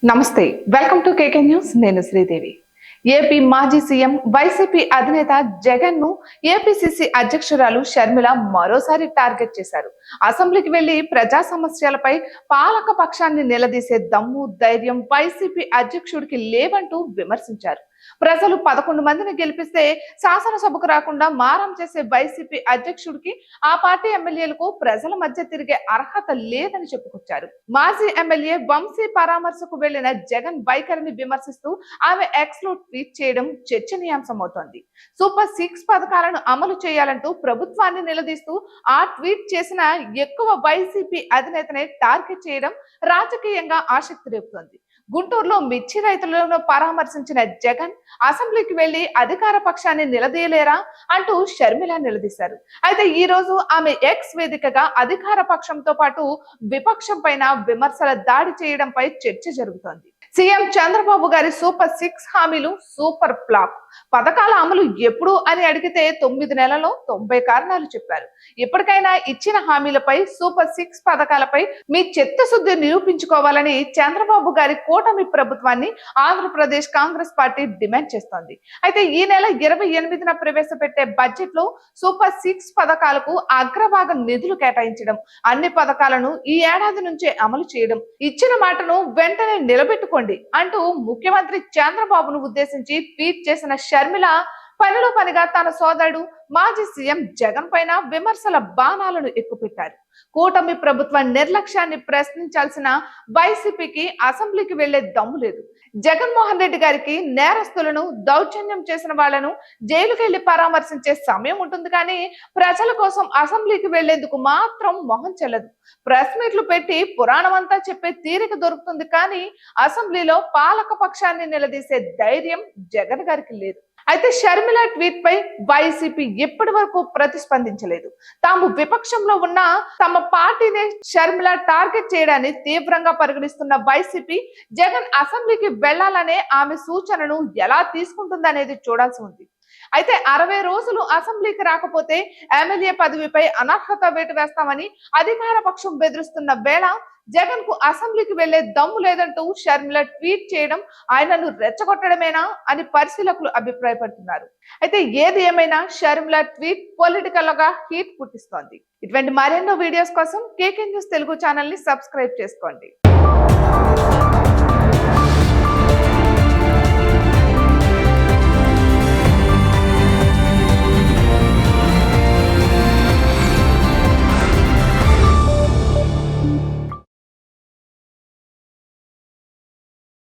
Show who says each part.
Speaker 1: నమస్తే, welcome to KK news. నేను Sridevi. AP మాజీ సీఎం వైసీపీ అధినేత జగన్ ను ఏపీసీసీ అధ్యక్షురాలు షర్మిల మరోసారి టార్గెట్ చేశారు. అసెంబ్లీకి వెళ్లి ప్రజా సమస్యలపై పాలక పక్షాన్ని నిలదీసే దమ్ము, ధైర్యం వైసీపీ అధ్యక్షుడికి లేవంటూ విమర్శించారు. ప్రజలు 11 మందిని గెలిపిస్తే శాసనసభకు రాకుండా మారం చేసే వైసీపీ అధ్యక్షుడికి ఆ పార్టీ ఎమ్మెల్యేలకు ప్రజల మధ్య తిరిగే అర్హత లేదని చెప్పుకొచ్చారు. మాజీ ఎమ్మెల్యే వంశీ పరామర్శకు వెళ్లిన జగన్ వైఖరిని విమర్శిస్తూ ఆమె ఎక్స్ లో ట్వీట్ చేయడం చర్చనీయాంశమవుతోంది. సూపర్ 6 పథకాలను అమలు చేయాలంటూ ప్రభుత్వాన్ని నిలదీస్తూ ఆ ట్వీట్ చేసిన ఎక్కువ వైసీపీ అధినేతనే టార్గెట్ చేయడం రాజకీయంగా ఆసక్తి రేపుతోంది. గుంటూరులో మిర్చి రైతులను పరామర్శించిన జగన్ అసెంబ్లీకి వెళ్లి అధికార పక్షాన్ని నిలదీయలేరా అంటూ షర్మిల నిలదీశారు. అయితే ఈ రోజు ఆమె ఎక్స్ వేదికగా అధికార పక్షంతో పాటు విపక్షం పైన విమర్శల దాడి చేయడంపై చర్చ జరుగుతోంది. సీఎం చంద్రబాబు గారి సూపర్ 6 హామీలు సూపర్ ఫ్లాప్. పథకాల అమలు ఎప్పుడు అని అడిగితే 9 నెలల్లో 90 కారణాలు చెప్పారు. ఇప్పటికైనా ఇచ్చిన హామీలపై సూపర్ 6 పథకాలపై మీ చిత్తశుద్ధి నిరూపించుకోవాలని చంద్రబాబు గారి కూటమి ప్రభుత్వాన్ని ఆంధ్రప్రదేశ్ కాంగ్రెస్ పార్టీ డిమాండ్ చేస్తోంది. అయితే ఈ నెల 28న ప్రవేశపెట్టే బడ్జెట్ లో సూపర్ 6 పథకాలకు అగ్రభాగం నిధులు కేటాయించడం, అన్ని పథకాలను ఈ ఏడాది నుంచే అమలు చేయడం, ఇచ్చిన మాటను వెంటనే నిలబెట్టుకోండి అంటూ ముఖ్యమంత్రి చంద్రబాబును ఉద్దేశించి ట్వీట్ చేసిన షర్మిల పనిలో పనిగా తన సోదరుడు మాజీ సీఎం జగన్ పైన విమర్శల బాణాలను ఎక్కుపెట్టారు. కూటమి ప్రభుత్వ నిర్లక్ష్యాన్ని ప్రశ్నించాల్సిన వైసీపీకి అసెంబ్లీకి వెళ్లే దమ్ము లేదు. జగన్మోహన్ రెడ్డి గారికి నేరస్తులను, దౌర్జన్యం చేసిన వాళ్లను జైలుకి వెళ్లి పరామర్శించే సమయం ఉంటుంది, కానీ ప్రజల కోసం అసెంబ్లీకి వెళ్లేందుకు మాత్రం మొహం చెల్లదు. ప్రెస్ మీట్లు పెట్టి పురాణం అంతా చెప్పే తీరిక దొరుకుతుంది, కానీ అసెంబ్లీలో పాలక పక్షాన్ని నిలదీసే ధైర్యం జగన్ గారికి లేదు. అయితే షర్మిల ట్వీట్ పై వైసీపీ ఇప్పటి వరకు ప్రతిస్పందించలేదు. తాము విపక్షంలో ఉన్న తమ పార్టీని షర్మిల టార్గెట్ చేయడాన్ని తీవ్రంగా పరిగణిస్తున్న వైసీపీ జగన్ అసెంబ్లీకి వెళ్లాలనే ఆమె సూచనను ఎలా తీసుకుంటుందనేది చూడాల్సి ఉంది. అయితే 60 రోజులు అసెంబ్లీకి రాకపోతే ఎమ్మెల్యే పదవిపై అనర్హత వేటు వేస్తామని అధికార పక్షం బెదిరిస్తున్న వేళ జగన్ కు అసెంబ్లీకి వెళ్లే దమ్ము లేదంటూ షర్మిల ట్వీట్ చేయడం ఆయనను రెచ్చగొట్టడమేనా అని పరిశీలకులు అభిప్రాయపడుతున్నారు. అయితే ఏది ఏమైనా షర్మిల ట్వీట్ పొలిటికల్ గా హీట్ పుట్టిస్తోంది. ఇటువంటి మరెన్నో వీడియోస్ కోసం కేకే న్యూస్ తెలుగు ఛానల్ ని సబ్స్క్రైబ్ చేసుకోండి.